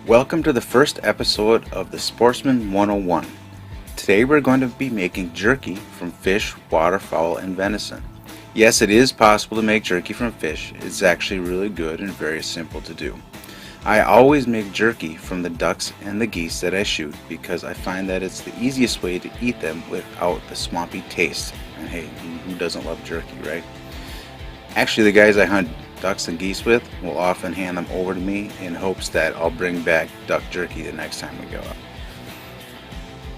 Welcome to the first episode of the Sportsman 101. Today we're going to be making jerky from fish, waterfowl, and venison. Yes, it is possible to make jerky from fish. It's actually really good and very simple to do. I always make jerky from the ducks and the geese that I shoot because I find that it's the easiest way to eat them without the swampy taste. And hey, who doesn't love jerky, right? Actually, the guys I hunt ducks and geese with will often hand them over to me in hopes that I'll bring back duck jerky the next time we go out.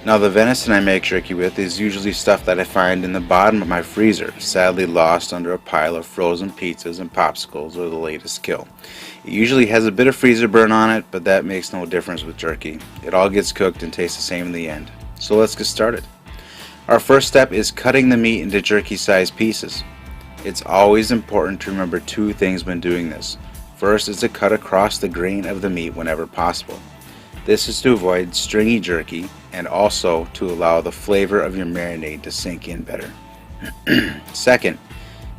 Now, the venison I make jerky with is usually stuff that I find in the bottom of my freezer, sadly lost under a pile of frozen pizzas and popsicles or the latest kill. It usually has a bit of freezer burn on it, but that makes no difference with jerky. It all gets cooked and tastes the same in the end. So let's get started. Our first step is cutting the meat into jerky-sized pieces. It's always important to remember two things when doing this. First is to cut across the grain of the meat whenever possible. This is to avoid stringy jerky and also to allow the flavor of your marinade to sink in better. Second,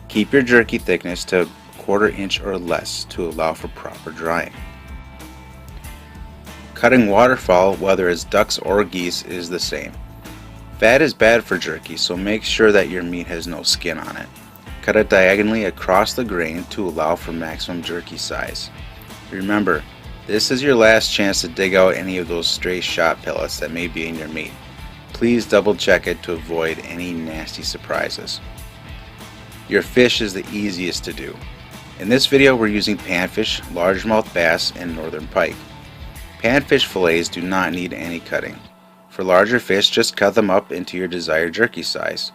keep your jerky thickness to a 1/4 inch or less to allow for proper drying. Cutting waterfowl, whether it's ducks or geese, is the same. Fat is bad for jerky, so make sure that your meat has no skin on it. Cut it diagonally across the grain to allow for maximum jerky size. Remember, this is your last chance to dig out any of those stray shot pellets that may be in your meat. Please double check it to avoid any nasty surprises. Your fish is the easiest to do. In this video we're using panfish, largemouth bass, and northern pike. Panfish fillets do not need any cutting. For larger fish, just cut them up into your desired jerky size.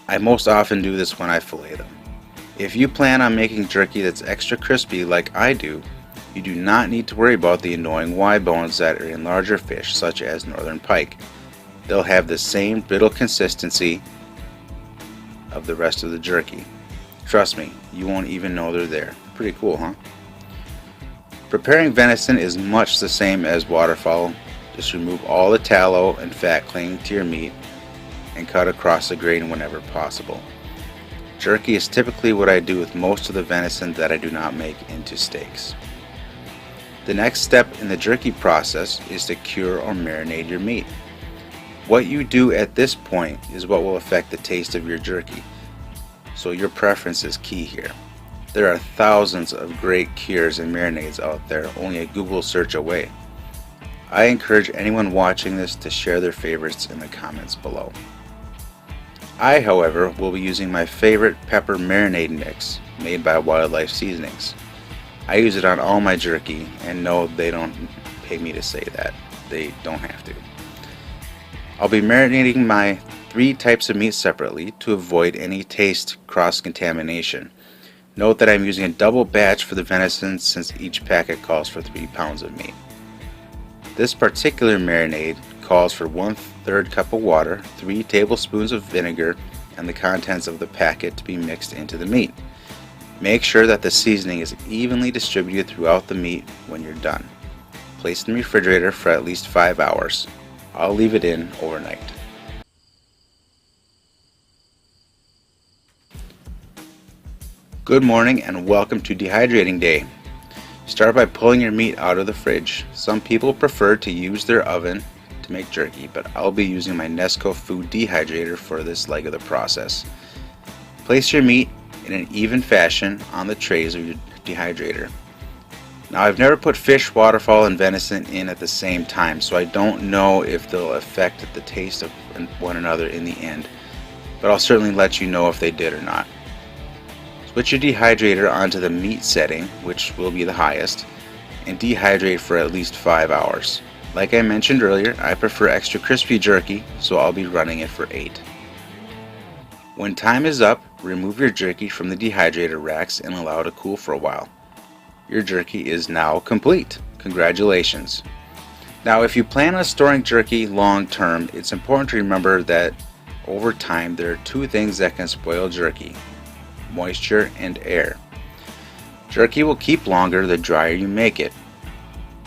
I most often do this when I fillet them. If you plan on making jerky that's extra crispy like I do, you do not need to worry about the annoying Y bones that are in larger fish such as northern pike. They'll have the same brittle consistency of the rest of the jerky. Trust me, you won't even know they're there. Pretty cool, huh? Preparing venison is much the same as waterfowl. Just remove all the tallow and fat clinging to your meat and cut across the grain whenever possible. Jerky is typically what I do with most of the venison that I do not make into steaks. The next step in the jerky process is to cure or marinate your meat. What you do at this point is what will affect the taste of your jerky, so your preference is key here. There are thousands of great cures and marinades out there, only a Google search away. I encourage anyone watching this to share their favorites in the comments below. I, however, will be using my favorite pepper marinade mix made by Wildlife Seasonings. I use it on all my jerky, and no, they don't pay me to say that. They don't have to. I'll be marinating my 3 types of meat separately to avoid any taste cross-contamination. Note that I'm using a double batch for the venison since each packet calls for 3 pounds of meat. This particular marinade calls for 1/3 cup of water, 3 tablespoons of vinegar, and the contents of the packet to be mixed into the meat. Make sure that the seasoning is evenly distributed throughout the meat when you're done. Place in the refrigerator for at least 5 hours. I'll leave it in overnight. Good morning and welcome to dehydrating day. Start by pulling your meat out of the fridge. Some people prefer to use their oven to make jerky, but I'll be using my Nesco food dehydrator for this leg of the process. Place your meat in an even fashion on the trays of your dehydrator. Now, I've never put fish, waterfowl, and venison in at the same time, so I don't know if they'll affect the taste of one another in the end, but I'll certainly let you know if they did or not. Switch your dehydrator onto the meat setting, which will be the highest, and dehydrate for at least 5 hours. Like I mentioned earlier, I prefer extra crispy jerky, so I'll be running it for 8. When time is up, remove your jerky from the dehydrator racks and allow it to cool for a while. Your jerky is now complete. Congratulations. Now, if you plan on storing jerky long term, it's important to remember that over time there are 2 things that can spoil jerky: moisture and air. Jerky will keep longer the drier you make it.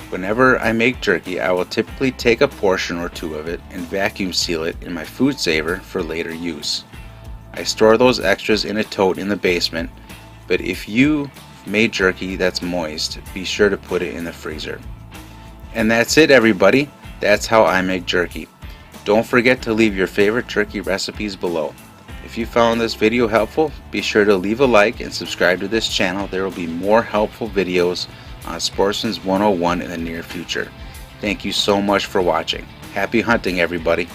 Whenever I make jerky, I will typically take a portion or 2 of it and vacuum seal it in my food saver for later use. I store those extras in a tote in the basement, but if you made jerky that's moist, be sure to put it in the freezer. And that's it, everybody. That's how I make jerky. Don't forget to leave your favorite jerky recipes below. If you found this video helpful, be sure to leave a like and subscribe to this channel. There will be more helpful videos on Sportsman's 101 in the near future. Thank you so much for watching. Happy hunting, everybody.